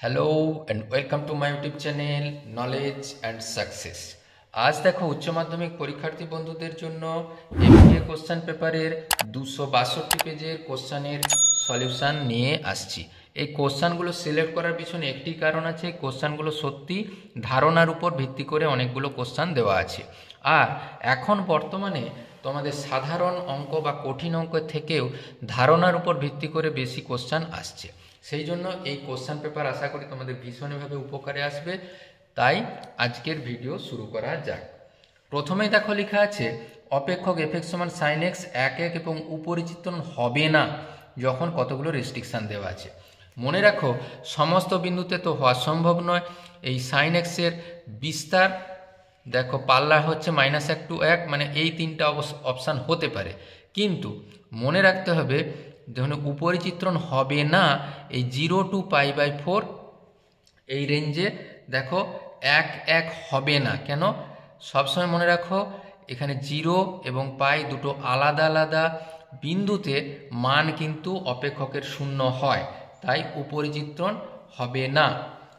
Hello and welcome to my YouTube channel knowledge and success. আজ দেখো উচ্চ মাধ্যমিক পরীক্ষার্থী বন্ধুদের জন্য এমবিএ কোশ্চেন পেপারের 262 পেজের কোশ্চেনের সলিউশন নিয়ে আসছি। এই কোশ্চেনগুলো সিলেক্ট করার পিছনে একটি কারণ আছে, কোশ্চেনগুলো সত্যি ধারণার উপর ভিত্তি করে অনেকগুলো কোশ্চেন দেওয়া আছে। আর এখন বর্তমানে তোমাদের সাধারণ অঙ্ক বা কঠিন অঙ্কের থেকেও ধারণার উপর ভিত্তি করে বেশি কোশ্চেন আসছে। সেই জন্য এই কোশ্চেন পেপার আশা করি তোমাদের ভীষণভাবে উপকারে আসবে। তাই আজকের ভিডিও শুরু করা যাক। প্রথমেই দেখো লেখা আছে অপেক্ষক এফএক্স সমান সাইন এক্স 1 এবং উপরিচিত্রণ হবে না যখন কতগুলো রেস্ট্রিকশান দেওয়া আছে। মনে রাখো সমস্ত বিন্দুতে তো হওয়া সম্ভব নয়। এই সাইন এক্সের বিস্তার দেখো পাল্লা হচ্ছে -1 to 1, মানে এই তিনটা অপশান হতে পারে, কিন্তু মনে রাখতে হবে যখন উপরিচিত্রণ হবে না এই 0 to π/4 এই রেঞ্জে দেখো 1 হবে না। কেন? সবসময় মনে রাখো এখানে 0 এবং পাই দুটো আলাদা আলাদা বিন্দুতে মান কিন্তু অপেক্ষকের 0 হয়, তাই উপরিচিত্রণ হবে না।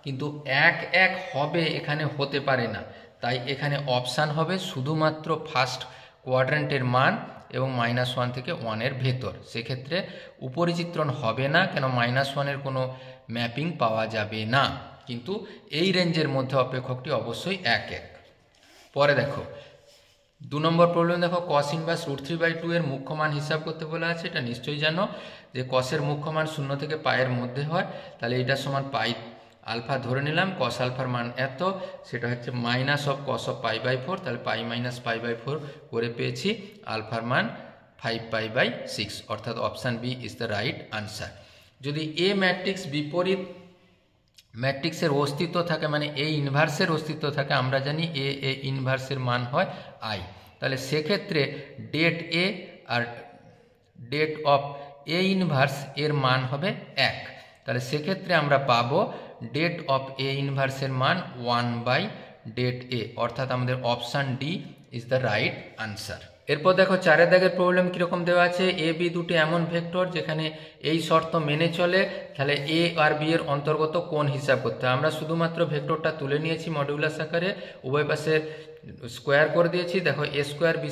কিন্তু 1 হবে এখানে হতে পারে না, তাই এখানে অপশান হবে শুধুমাত্র ফার্স্ট কোয়াড্রেন্টের মান এবং -1 থেকে 1 ভেতর। সেক্ষেত্রে উপরিচিত্রণ হবে না, কেন -1 কোনো ম্যাপিং পাওয়া যাবে না, কিন্তু এই রেঞ্জের মধ্যে অপেক্ষকটি অবশ্যই 1 পরে দেখো 2 নম্বর প্রবলেম দেখো কস ইনভার্স √3/2 এর মুখ্য মান হিসাব করতে বলা আছে। এটা নিশ্চয়ই জানো যে কসের মুখ্য মান 0 থেকে পায়ের মধ্যে হয়, তাহলে এটা সমান পাই আলফা ধরে নিলাম, কস আলফার মান এত, সেটা হচ্ছে -cos π/4, তাহলে পাই π/4 করে পেয়েছি আলফার মান 5π/6, অর্থাৎ option B is the right answer. যদি এ ম্যাট্রিক্স বিপরীত ম্যাট্রিক্সের অস্তিত্ব থাকে, মানে এ ইনভার্সের অস্তিত্ব থাকে, আমরা জানি এ ইনভার্সের মান হয় আই, তাহলে সেক্ষেত্রে ডেট এ আর ডেট অফ এ ইনভার্স এর মান হবে 1, তাহলে সেক্ষেত্রে আমরা পাবো ডেট অফ এ ইনভার্সের মান 1/ডেট এ, অর্থাৎ আমাদের option D is the right answer. এরপর দেখো 4 দাগের প্রবলেম কীরকম দেওয়া আছে, এ বি দুটি এমন ভেক্টর যেখানে এই শর্ত মেনে চলে, তাহলে এ আর বি এর অন্তর্গত কোণ হিসাব করতে হয়। আমরা শুধুমাত্র ভেক্টরটা তুলে নিয়েছি মডিউলাস আকারে, উভয় পাশে স্কোয়ার করে দিয়েছি। দেখো a² b²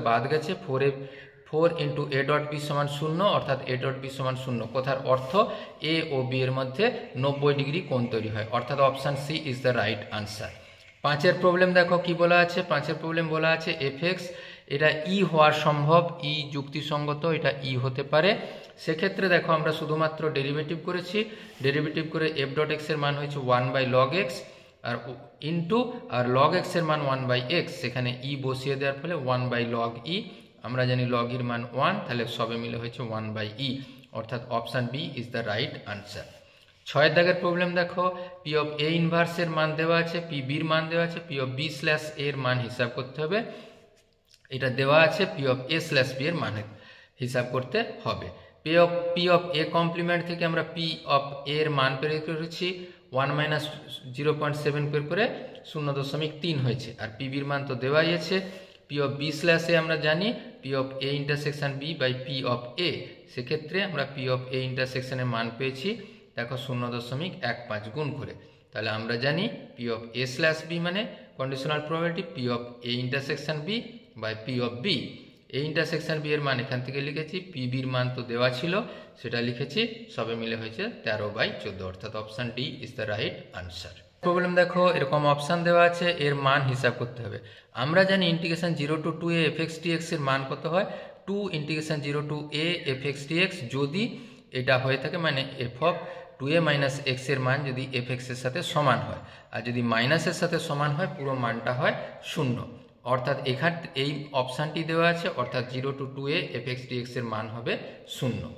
বাদ গেছে, 4 × a.b সমান 0, অর্থাৎ a.b সমান 0, কথার অর্থ এ ও বি এর মধ্যে 90 ডিগ্রি কোণ তৈরি হয়, অর্থাৎ option C is the right answer. 5 problem দেখো কি বলা আছে, 5 প্রবলেম বলা আছে এফএক্স এটা ই হওয়ার সম্ভব, ই যুক্তিসঙ্গত, এটা ই হতে পারে। সেক্ষেত্রে দেখো আমরা শুধুমাত্র ডেরিভেটিভ করেছি, ডেরিভেটিভ করে f.x এর মান হয়েছে 1/log x আর ইন্টু আর log x এর মান 1/x, সেখানে ই বসিয়ে দেওয়ার ফলে 1/log e, আমরা জানি log এর মান 1, তাহলে সবে মিলে হয়েছে 1/e, অর্থাৎ option B is the right answer. 6 দাগের প্রবলেম দেখো পি অফ এ ইনভার্সের মান দেওয়া আছে, পি বির মান দেওয়া আছে, পি অফ বি/এ এর মান হিসাব করতে হবে, এটা দেওয়া আছে পি অফ এ/বি এর মান হিসাব করতে হবে। পি অফ এ কমপ্লিমেন্ট থেকে আমরা পি অফ এর মান বের করেছি 1 - 0.7 করে 0.3 হয়েছে, আর পি বির মান তো দেওয়াই আছে। পি অফ বি/এ আমরা জানি P of A intersection B by P of A, সেক্ষেত্রে আমরা পি অফ এ ইন্টারসেকশনের মান পেয়েছি দেখো 0.15 গুণ করে, তাহলে আমরা জানি পি অফ এ/বি মানে conditional probability P of A intersection B by P of B. A intersection B এর মান এখান থেকে লিখেছি, পি বির মান তো দেওয়া ছিল সেটা লিখেছি, সবে মিলে হয়েছে 13/14, অর্থাৎ option D is the right answer. Problem দেখো এরকম অপশান দেওয়া আছে, এর মান হিসাব করতে হবে। আমরা জানি integration 0 to 2a fx dx এর মান কত হয়, 2 × 0 to a fx dx, যদি এটা হয়ে থাকে মানে f অফ 2a - x এর মান যদি fx এর সাথে সমান হয়, আর যদি মাইনাসের সাথে সমান হয় পুরো মানটা হয় 0, অর্থাৎ এখানে এই অপশানটি দেওয়া আছে, অর্থাৎ 0 to 2a fx dx এর মান হবে 0।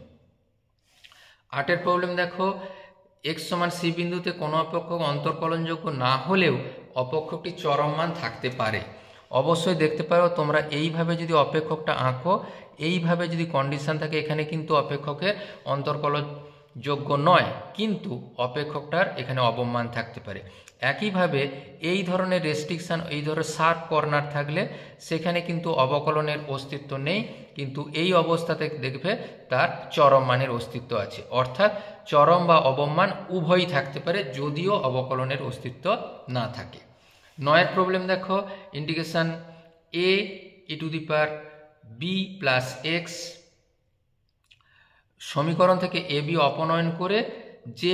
8 প্রবলেম দেখো x সমান c বিন্দুতে কোনো অপেক্ষক অন্তর্কলনযোগ্য না হলেও অপেক্ষকটি চরম মান থাকতে পারে। অবশ্যই দেখতে পারো তোমরা এইভাবে যদি অপেক্ষকটা আঁকো, এইভাবে যদি কন্ডিশন থাকে, এখানে কিন্তু অপেক্ষকের অন্তর্কলন যোগ্য নয়, কিন্তু অপেক্ষকটার এখানে অবমান থাকতে পারে। একইভাবে এই ধরনের রেস্ট্রিকশান, এই ধরনের শার্প কর্নার থাকলে সেখানে কিন্তু অবকলনের অস্তিত্ব নেই, কিন্তু এই অবস্থাতে দেখবে তার চরম মানের অস্তিত্ব আছে। অর্থাৎ চরম বা অবমান উভয়ই থাকতে পারে যদিও অবকলনের অস্তিত্ব না থাকে। 9 প্রবলেম দেখো, integration a e two the power b plus x সমীকরণ থেকে এ বি অপনয়ন করে যে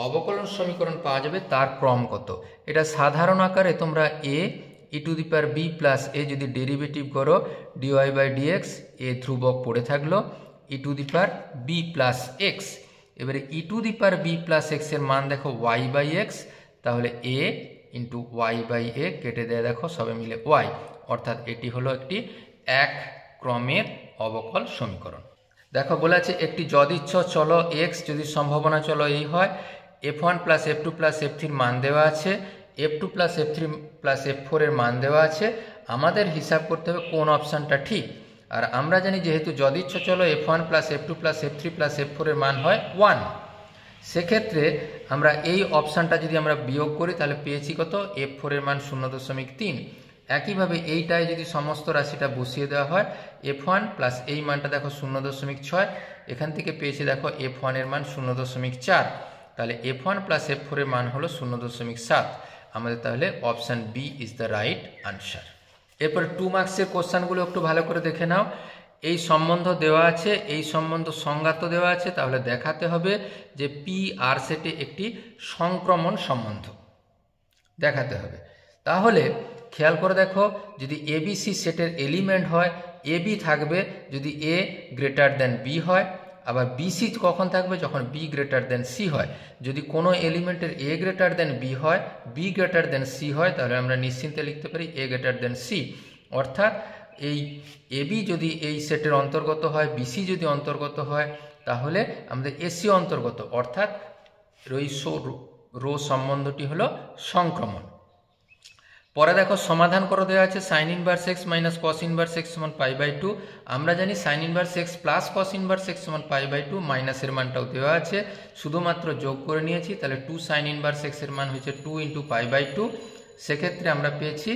অবকলন সমীকরণ পাওয়া যাবে তার ক্রম কত। এটা সাধারণ আকারে তোমরা এ E to the power B plus A যদি ডেরিভেটিভ করো ডিওয়াই বাই ডিএক্স, এ ধ্রুবক পড়ে থাকলো, E to the power B plus X. এবারে E to the power B plus X এর মান দেখো ওয়াই বাই এক্স, তাহলে A into Y by A কেটে দেয় দেখো সবে মিলে ওয়াই, অর্থাৎ এটি হলো একটি এক ক্রমের অবকল সমীকরণ। দেখো বলেছে একটি যদিচ্ছ চল এক্স যদি সম্ভাবনা চল এই হয়, f1 plus f2 plus f3 মান দেওয়া আছে, f2 plus f3 plus f4 এর মান দেওয়া আছে। আমাদের হিসাব করতে হবে কোন অপশানটা ঠিক। আর আমরা জানি যেহেতু যদিচ্ছ চল f1 plus f2 plus f3 plus f4 এর মান হয় 1, সেক্ষেত্রে আমরা এই অপশানটা যদি আমরা বিয়োগ করি তাহলে পেয়েছি কত, f4 এর মান 0.3। একইভাবে এইটায় যদি সমস্ত রাশিটা বসিয়ে দেওয়া হয়, f1 প্লাস এই মানটা দেখো 0.6, এখান থেকে পেয়েছি দেখো f1 এর মান 0.4, তাহলে f1 প্লাস f4 এর মান হলো 0.7। আমাদের তাহলে option B is the right answer. এরপর 2 মার্কসের কোশ্চানগুলো একটু ভালো করে দেখে নাও। এই সম্বন্ধ দেওয়া আছে, এই সম্বন্ধ সংজ্ঞাত দেওয়া আছে, তাহলে দেখাতে হবে যে পি আর সেটে একটি সংক্রমণ সম্বন্ধ দেখাতে হবে। তাহলে খেয়াল করে দেখো, যদি এবিসি সেটের এলিমেন্ট হয় এ বি থাকবে যদি এ গ্রেটার দেন বি হয়, আবার বিসি কখন থাকবে, যখন বি গ্রেটার দেন সি হয়। যদি কোনো এলিমেন্টের এ গ্রেটার দেন বি হয়, বি গ্রেটার দেন সি হয়, তাহলে আমরা নিশ্চিন্তে লিখতে পারি এ গ্রেটার দেন সি। অর্থাৎ এই এবি যদি এই সেটের অন্তর্গত হয়, বিসি যদি অন্তর্গত হয়, তাহলে আমাদের এসি অন্তর্গত, অর্থাৎ রো সম্বন্ধটি হলো সংক্রমণ। পরে দেখো সমাধান করে দেওয়া আছে sign inverse x minus cos inverse x সমান পাই বাই 2। আমরা জানি sign inverse x plus cos inverse x সমান পাই বাই 2, মাইনাসের মানটাও দেওয়া আছে, শুধুমাত্র যোগ করে নিয়েছি। তাহলে 2 সাইন ইনভার্স এক্স এর মান হয়েছে 2 ইন্টু পাই বাই 2। সেক্ষেত্রে আমরা পেয়েছি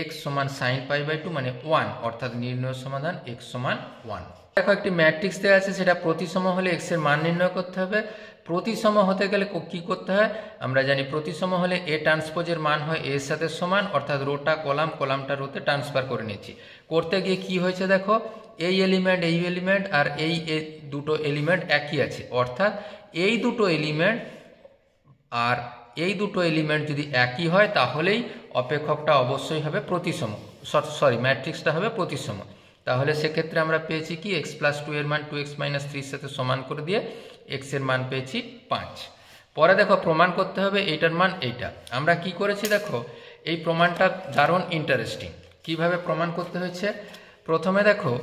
এক্স সমান সাইন পাই বাই 2 মানে 1, অর্থাৎ নির্ণয় সমাধান এক্স সমান 1। দেখো একটি ম্যাট্রিক্স দেওয়া আছে, সেটা প্রতিসম হলে এক্স এর মান নির্ণয় করতে হবে। প্রতিসম হতে গেলে কি করতে হয়, আমরা জানি প্রতিসম হলে এ ট্রান্সপোজের মান হয় এর সাথে সমান, অর্থাৎ রোটা কলাম, কলামটা রোতে ট্রান্সফার করে নিয়েছি। করতে গিয়ে কি হয়েছে দেখো, এই এলিমেন্ট আর এই দুটো এলিমেন্ট একই আছে, অর্থাৎ এই দুটো এলিমেন্ট আর এই দুটো এলিমেন্ট যদি একই হয় তাহলেই অপেক্ষকটা অবশ্যই হবে প্রতিসম, ম্যাট্রিক্সটা হবে প্রতিসম। তাহলে সেক্ষেত্রে আমরা পেয়েছি কি এক্স প্লাস 2 এর মান 2x মাইনাস 3 এর সাথে সমান করে দিয়ে এক্স এর মান পেয়েছি 5। পরে দেখো প্রমাণ করতে হবে এইটার মান এইটা। আমরা কি করেছি দেখো, এই প্রমাণটা দারুণ ইন্টারেস্টিং। কিভাবে প্রমাণ করতে হয়েছে, প্রথমে দেখো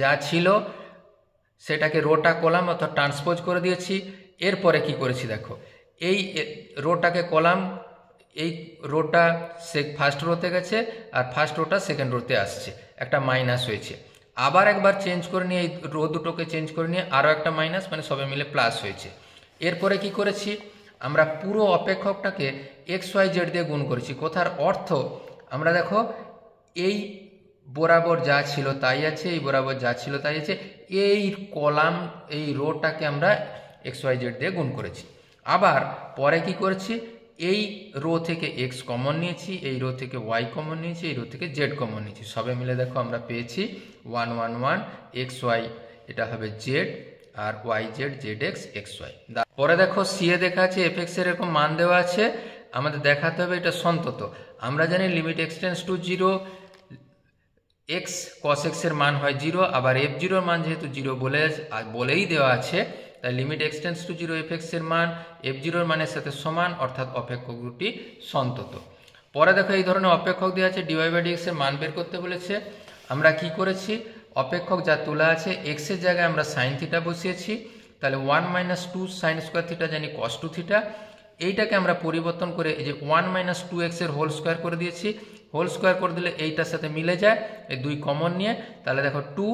যা ছিল সেটাকে রোটা কলাম অর্থাৎ ট্রান্সপোজ করে দিয়েছি। এরপরে কি করেছি দেখো, এই রোটাকে কলাম, এই রোটা ফার্স্ট রোতে গেছে আর ফার্স্ট রোটা সেকেন্ড রোতে আসছে, একটা মাইনাস হয়েছে। আবার একবার চেঞ্জ করে নিয়ে এই রো দুটোকে চেঞ্জ করে নিয়ে আরও একটা মাইনাস, মানে সবে মিলে প্লাস হয়েছে। এরপরে কি করেছি, আমরা পুরো অপেক্ষকটাকে এক্স ওয়াই জেড দিয়ে গুণ করেছি। কথার অর্থ আমরা দেখো এই বরাবর যা ছিল তাই আছে, এই বরাবর যা ছিল তাই আছে, এই কলাম এই রোটাকে আমরা এক্স ওয়াই জেড দিয়ে গুণ করেছি। আবার পরে কি করেছি, এই রো থেকে এক্স কমন নিয়েছি, এই রো থেকে ওয়াই কমন নিয়েছি, এই রো থেকে জেড কমন নিয়েছি, সবে মিলে দেখো আমরা পেয়েছি 1 1 1 এক্স ওয়াই, এটা হবে জেড, আর Y Z Z X X Y. পরে দেখো সি এ দেখা আছে এফ এক্স এর এরকম মান দেওয়া আছে, আমাদের দেখাতে হবে এটা সন্তত। আমরা জানি limit x tends to 0 x cos x এর মান হয় 0, আবার এফ জিরোর মান যেহেতু 0 বলেই দেওয়া আছে, তাই limit x tends to 0 f x এর মান এফ জিরোর মানের সাথে সমান, অর্থাৎ অপেক্ষক দুটি সন্তত। পরে দেখো এই ধরনের অপেক্ষক দেওয়া আছে, ডিওয়াই বাই ডিএক্স এর মান বের করতে বলেছে। আমরা কি করেছি, অপেক্ষক যা তোলা আছে এক্স এর জায়গায় আমরা সাইন থিটা বসিয়েছি, তাহলে 1 - 2 সাইন স্কোয়ার থিটা জানি কস 2 থিটা, এইটাকে আমরা পরিবর্তন করে এই যে 1 - 2x এর হোল স্কোয়ার করে দিয়েছি। হোল স্কোয়ার করে দিলে এইটার সাথে মিলে যায়, এই 2 কমন নিয়ে, তাহলে দেখো 2,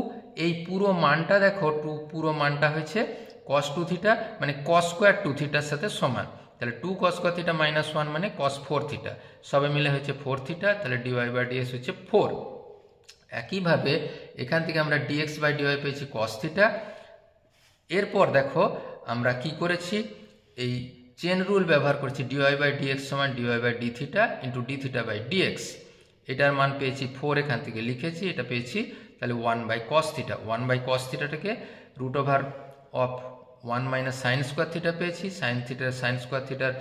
এই পুরো মানটা দেখো 2 পুরো মানটা হয়েছে cos 2 থিটা মানে cos স্কয়ার 2 থিটার সাথে সমান। তাহলে 2 cos স্কয়ার থিটা মাইনাস 1 মানে cos 4 থিটা, সবে মিলে হচ্ছে 4 থিটা। তাহলে dy বাই dx হচ্ছে 4। একইভাবে এখান থেকে আমরা dx বাই dy পেয়েছি cos থিটা। এরপর দেখো আমরা কি করেছি, এই চেন রুল ব্যবহার করছি, dy বাই dx সমান dy by d theta into d theta by dx। এটার মান পেয়েছি 4, এখান থেকে লিখেছি, এটা পেয়েছি তাহলে 1 by cos theta. 1 by cos থিটাটাকে root over of 1 minus sine square theta পেয়েছি, সাইন স্কোয়ার থিটার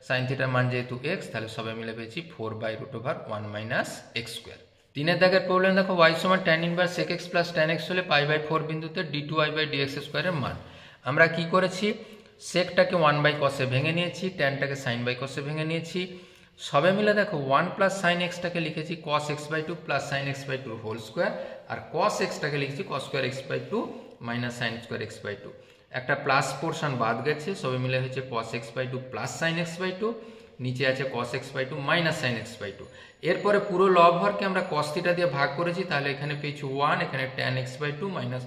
সাইন থিটার মান যেহেতু x, তাহলে সবাই মিলে পেয়েছি 4 by root over 1 minus X square. 3 দাগের প্রবলেম দেখো, y সমান tan inverse sec x plus tan x হলে পাই বাই 4 বিন্দুতে d2y বাই dx স্কোয়ারের মান। আমরা কি করেছি, সেকটাকে 1 বাই cos এ ভেঙে নিয়েছি, ট্যানটাকে সাইন বাই cos এ ভেঙে নিয়েছি। সবে মিলে দেখো 1 প্লাস সাইন এক্সটাকে লিখেছি cos x by 2 plus sine x by 2 whole square, আর cos এক্সটাকে লিখেছি cos square x by 2 minus sine square x by 2। একটা প্লাস পোর্শন বাদ গেছে, সবে মিলে হচ্ছে cos x by 2 plus sine x by 2, নিচে আছে cos x by 2 minus sine x by 2। এরপরে পুরো লব হরকে আমরা cos থিটা দিয়ে ভাগ করেছি, তাহলে এখানে পেয়েছি 1, এখানে tan x বাই 2 মাইনাস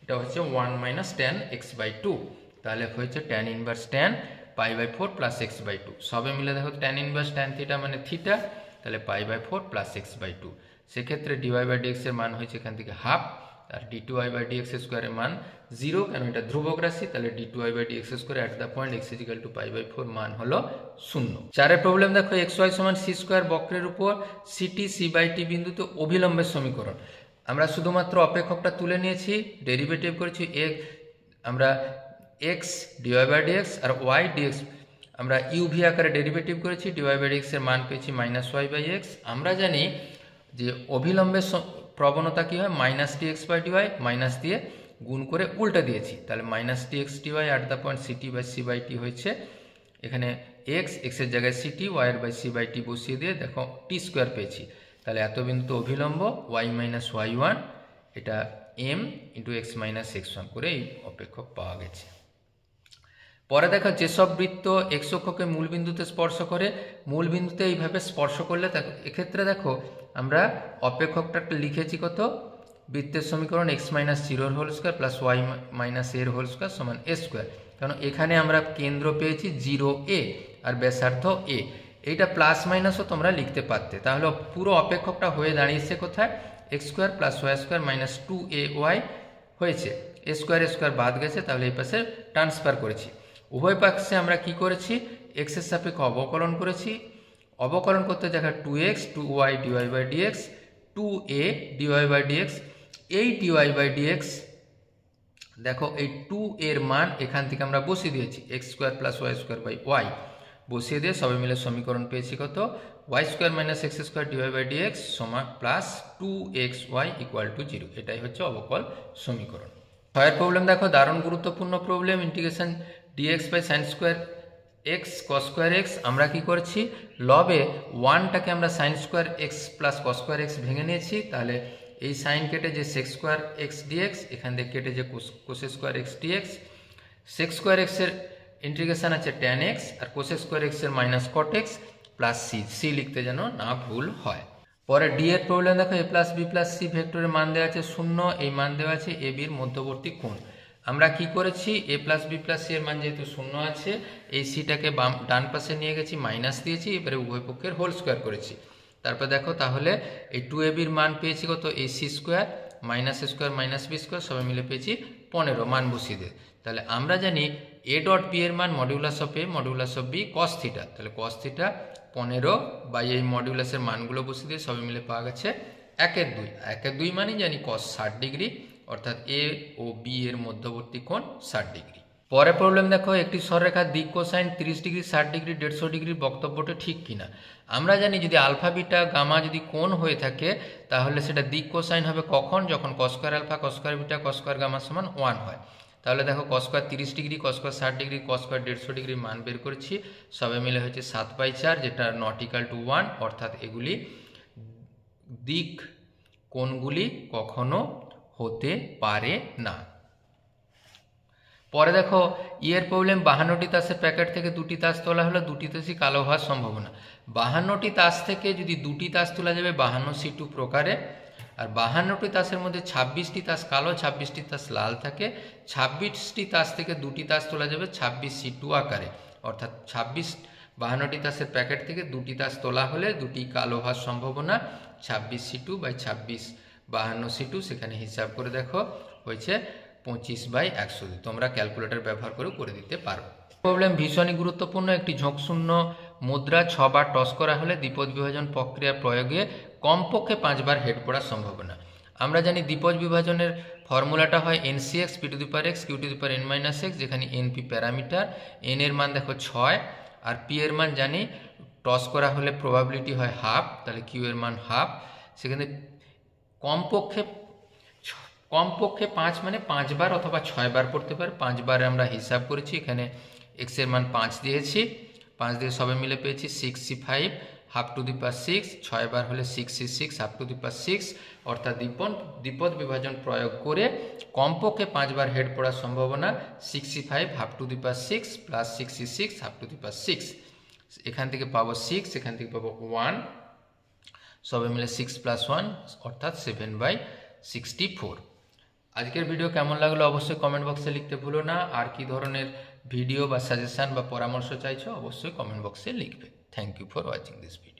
এটা হচ্ছে 1 মাইনাস tan x বাই 2, তাহলে হচ্ছে tan inverse tan pi by 4 plus x by 2। সবে মিলে দেখো tan ইনভার্স tan থিটা মানে থিটা, তাহলে pi by 4 plus x by 2। সেক্ষেত্রে dy বাই dx এর মান হয়েছে এখান থেকে half, R d2y by dx স্কোয়ারের মান 0, কেন এটা ধ্রুবক রাশি। তাহলে d2y by dx square at the point x equal to pi by 4 মান হলো 0। 4 প্রবলেম দেখো, xy সমান c স্কোয়ার বক্রের উপর ct c বাই t বিন্দুতে অভিলম্বের সমীকরণ। আমরা শুধুমাত্র অপেক্ষকটা তুলে নিয়েছি, ডেরিভেটিভ করেছি আমরা x dy বাই dx আর y dx আমরা uv আকারে ডেরিভেটিভ করেছি, dy বাই dx এর মান পেয়েছি মাইনাস y বাই x। আমরা জানি যে অভিলম্বের প্রবণতা কি হয়, minus dx by dy, minus দিয়ে গুণ করে উল্টা দিয়েছি, তাহলে minus dx dy at the point ct by c by t হয়েছে এখানে x এর জায়গায় ct, y এর বাই c বাই t বসিয়ে দিয়ে দেখো t স্কোয়ার পেয়েছি। তাহলে এত বিন্দুতে অভিলম্ব y মাইনাস y1, এটা m into x minus x1 করে এই অপেক্ষক পাওয়া গেছে। পরে দেখো, যেসব বৃত্ত x অক্ষকে মূল বিন্দুতে স্পর্শ করে, মূল বিন্দুতে এইভাবে স্পর্শ করলে এক্ষেত্রে দেখো আমরা অপেক্ষকটা লিখেছি কত, বৃত্তের সমীকরণ x minus 0 whole square plus y minus এর হোল স্কোয়ার সমান a স্কোয়ার। কারণ এখানে আমরা কেন্দ্র পেয়েছি 0a আর ব্যাসার্ধ a, এইটা প্লাস মাইনাসও তোমরা লিখতে পারতে। তাহলে পুরো অপেক্ষকটা হয়ে দাঁড়িয়েছে কোথায়, x square plus y square minus 2ay হয়েছে, a স্কোয়ার বাদ গেছে, তাহলে এই পাশে ট্রান্সফার করেছি। উভয় পাশে আমরা কি করেছি, x এর সাপেক্ষে অবকলন করেছি। অবকলন করতে দেখা 2x 2y dy by dx 2a dy by dx। এই dy বাই dx দেখো এই 2 এর মান এখান থেকে আমরা বসিয়ে দিয়েছি, x square plus y square by y বসিয়ে দিয়ে সবাই মিলে সমীকরণ পেয়েছি কত, y square minus x square dy by dx সমান প্লাস 2xy ইকুয়াল টু 0। এটাই হচ্ছে অবকল সমীকরণ। 6 প্রবলেম দেখো, দারুণ গুরুত্বপূর্ণ problem, integration dx by sine square x cos square x। আমরা কি করছি, লবে 1টাকে আমরা sine square x plus cos square x ভেঙে নিয়েছি, তাহলে এই সাইন কেটে যে sec স্কোয়ার x dx, এখান থেকে কেটে যে cos square x dx, sec square x এর ইন্টিগ্রেশন আছে tan x, আর cos স্কোয়ার x এর minus cot x plus c লিখতে যেন না ভুল হয়। পরে ডি এর প্রবলেম দেখো, a plus B plus C ভেক্টরের মান দেওয়া আছে 0, এই মান দেওয়া আছে এ বির মধ্যবর্তী কোণ। আমরা কি করেছি, a plus B plus C এর মান যেহেতু 0 আছে, এই সিটাকে ডান পাশে নিয়ে গেছি, মাইনাস দিয়েছি, এবারে উভয় পক্ষের হোল স্কোয়ার করেছি। তারপর দেখো তাহলে এই 2ab এর মান পেয়েছি কত, ac square minus square minus B square সবাই মিলে পেয়েছি 15, মান বসিয়ে দিয়ে। তাহলে আমরা জানি a ডট বি এর মান modulus of a modulus of B cos theta, তাহলে cos থিটা 15 বাই এই মডিউলাসের মানগুলো বসিয়ে দিয়ে সবাই মিলে পাওয়া গেছে 1/2। 1/2 মানে জানি cos 60 ডিগ্রি, অর্থাৎ এ ও বি এর মধ্যবর্তী কোণ 60 ডিগ্রি। পরে প্রবলেম দেখো, একটি সরলরেখার দিক কোসাইন 30 ডিগ্রি 60 ডিগ্রি 150 ডিগ্রির বক্তব্যটা ঠিক কিনা। আমরা জানি যদি আলফা বিটা গামা যদি কোণ হয়ে থাকে, তাহলে সেটা দিক কোসাইন হবে কখন, যখন cos square alpha cos square beta cos square gamma সমান 1 হয়। তাহলে দেখো cos square 30 degree cos square 60 degree cos square 150 degree মান বের করেছি, সবে মিলে হচ্ছে 7/4, যেটা নট ইকুয়াল টু 1, অর্থাৎ এগুলি দিক কোণগুলি কখনো হতে পারে না। পরে দেখো ইয়ের প্রবলেম, 52টি তাসের প্যাকেট থেকে 2টি তাস তোলা হলো, 2টি তাসই কালো হওয়ার সম্ভাবনা। 52টি তাস থেকে যদি 2টি তাস তোলা যাবে 52 C2 প্রকারে, আর 52টি তাসের মধ্যে 26টি তাস কালো, 26টি তাস লাল থাকে। 26টি তাস থেকে 2টি তাস তোলা যাবে 26C2 আকারে, অর্থাৎ 52টি তাসের প্যাকেট থেকে 2টি তাস তোলা হলে 2টি কালো হওয়ার সম্ভাবনা 26C2/26 52C2, সেখানে হিসাব করে দেখো হয়েছে 25/100। তোমরা ক্যালকুলেটর ব্যবহার করে দিতে পারো। প্রবলেম ভীষণই গুরুত্বপূর্ণ। একটি ঝোঁকশূন্য মুদ্রা 6 বার টস করা হলে দ্বিপদ বিভাজন প্রক্রিয়া প্রয়োগে কমপক্ষে 5 বার হেড পড়ার সম্ভাবনা। আমরা জানি দ্বিপদ বিভাজনের ফর্মুলাটা হয় NCx p⁴x q⁴n−x, যেখানে np প্যারামিটার, n এর মান দেখো 6 আর p এর মান জানি টস করা হলে প্রবাবিলিটি হয় হাফ, তাহলে q এর মান হাফ। সেখানে কমপক্ষে 5 মানে 5 বার অথবা 6 বার পড়তে পারে। 5 বারে আমরা হিসাব করেছি, এখানে x এর মান 5 দিয়েছি, 5 দিয়ে সবে মিলে পেয়েছি 6c5 ½ 6 বার হলে 6c6 ½ 6, অর্থাৎ দ্বিপদ বিভাজন প্রয়োগ করে কমপক্ষে 5 বার হেড পড়ার সম্ভাবনা 6c5 ½ প্লাস 6c6 ½ 6। এখান থেকে পাবো 6, এখান থেকে পাবো 1, সবে মিলে 6 + 1 অর্থাৎ 7/64। আজকের ভিডিও কেমন লাগলো অবশ্যই কমেন্ট বক্সে লিখতে ভুলো না। আর কি ধরনের ভিডিও বা সাজেশন বা পরামর্শ চাইছো অবশ্যই কমেন্ট বক্সে লিখবে। Thank you for watching this video.